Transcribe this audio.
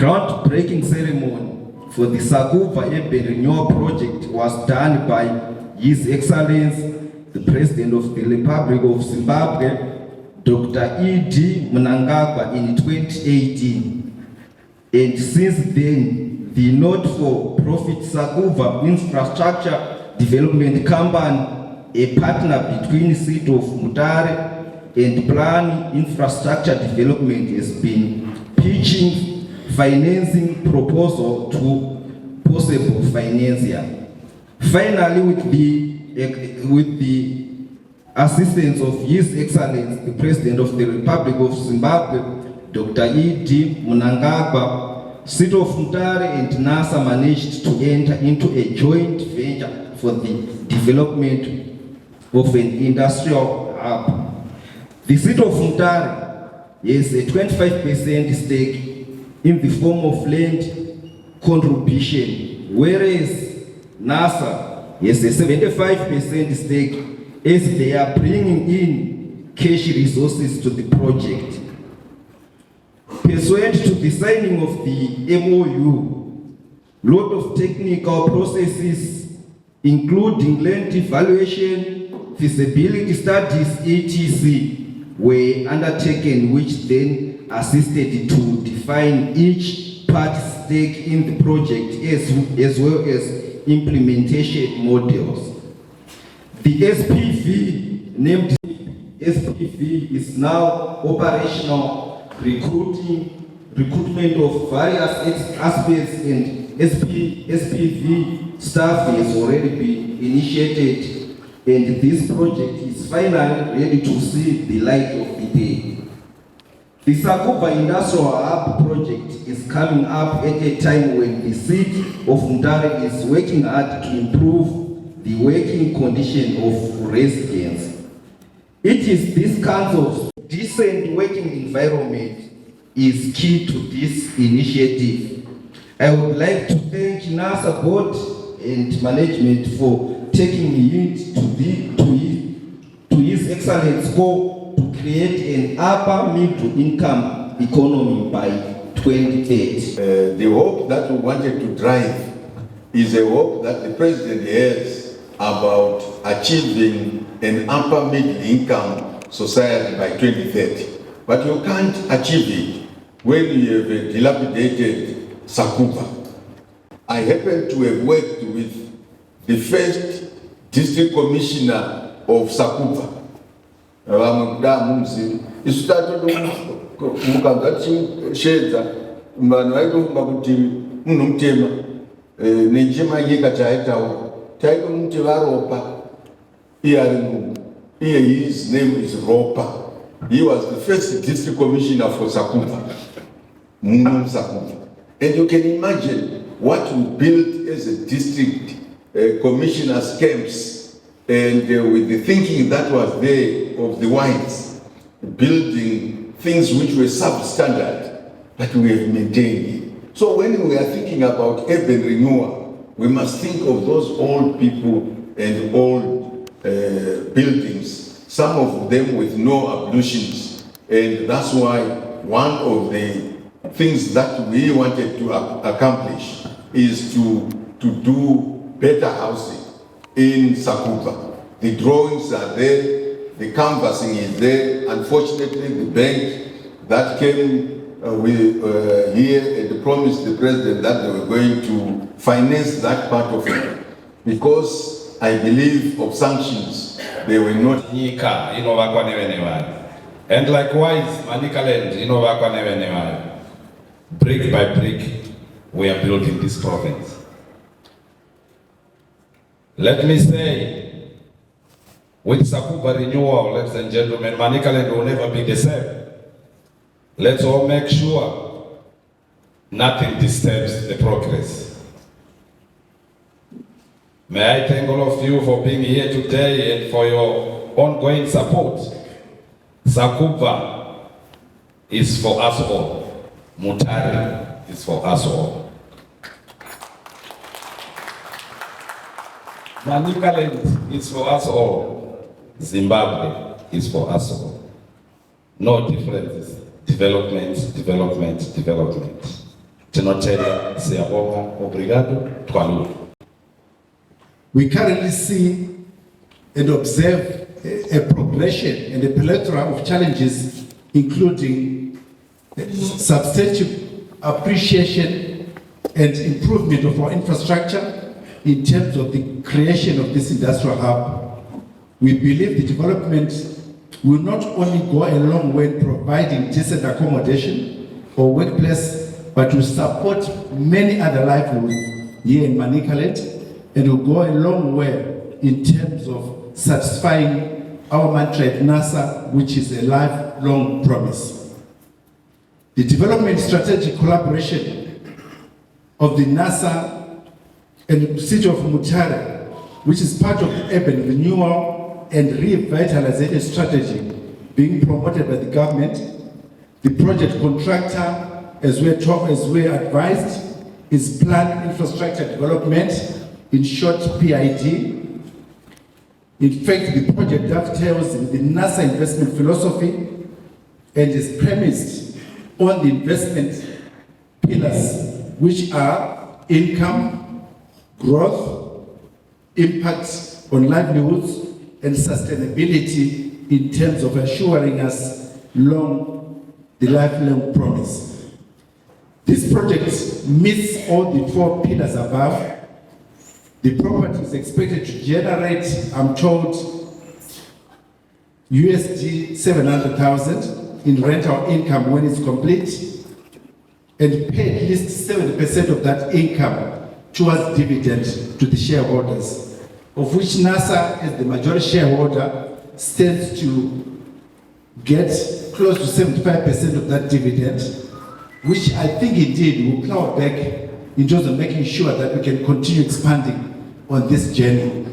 groundbreaking ceremony for the Sakubva Urban Renewal Project was done by His Excellency, the President of the Republic of Zimbabwe, Dr. E.D. Mnangagwa, in 2018. And since then, the not-for-profit Sakubva Infrastructure Development Company, a partner between the City of Mutare and Plan Infrastructure Development, has been pitching financing proposal to possible financier. Finally, with the assistance of His Excellency, the President of the Republic of Zimbabwe, Dr. E.D. Mnangagwa, City of Mutare and NASA managed to enter into a joint venture for the development of an industrial hub. The City of Mutare has a 25% stake in the form of land contribution, whereas NASA has a 75% stake as they are bringing in cash resources to the project. Pursuant to the signing of the MOU, lot of technical processes, including land evaluation, feasibility studies, etc., were undertaken, which then assisted to define each party's stake in the project as well as implementation models. The SPV, named SPV, is now operational. Recruitment of various aspects and SPV staff has already been initiated, and this project is finally ready to see the light of the day. The Sakubva Industrial Hub project is coming up at a time when the city of Mutare is working hard to improve the working condition of residents. It is this kind of decent working environment is key to this initiative. I would like to thank NASA board and management for taking heed to His Excellency's call to create an upper middle income economy by 2030. The hope that we wanted to drive is a hope that the President has about achieving an upper middle income society by 2030. But you can't achieve it when you have a dilapidated Sakubva. I happen to have worked with the first district commissioner of Sakubva. His name is Ropa. He was the first district commissioner for Sakubva. And you can imagine what we built as a district commissioner's camps, and with the thinking that was there of the whites, building things which were substandard, but we have maintained it. So when we are thinking about urban renewal, we must think of those old people and old buildings, some of them with no ablutions. And that's why one of the things that we wanted to accomplish is to do better housing in Sakubva. The drawings are there, the canvassing is there. Unfortunately, the bank that came here and promised the president that they were going to finance that part of it, because I believe of sanctions, they were not. And likewise, Manicaland, brick by brick, we are building this province. Let me say, with Sakubva Renewal, ladies and gentlemen, Manicaland will never be the same. Let's all make sure nothing disturbs the progress. May I thank all of you for being here today and for your ongoing support. Sakubva is for us all. Mutare is for us all. Manicaland is for us all. Zimbabwe is for us all. No differences. Development, development, development. tinotenda siyabonga, obrigado, twalula. We currently see and observe a progression and a plethora of challenges, including substantial appreciation and improvement of our infrastructure in terms of the creation of this industrial hub. We believe the development will not only go a long way in providing decent accommodation or workplace, but will support many other livelihoods here in Manicaland, and will go a long way in terms of satisfying our mantra at NASA, which is a lifelong promise. The development strategic collaboration of the NASA and the city of Mutare, which is part of the urban renewal and revitalisation strategy being promoted by the government. The project contractor, as we're advised, is planned infrastructure development, in short PID. In fact, the project dovetails with the NASA investment philosophy and is premised on the investment pillars, which are income, growth, impact on livelihoods, and sustainability in terms of assuring us the lifelong promise. This project meets all the 4 pillars above. The property is expected to generate, I'm told, USD 700,000 in rental income when it's complete, and pay at least 70% of that income towards dividend to the shareholders, of which NASA, as the majority shareholder, stands to get close to 75% of that dividend, which I think indeed will plow back in terms of making sure that we can continue expanding on this journey.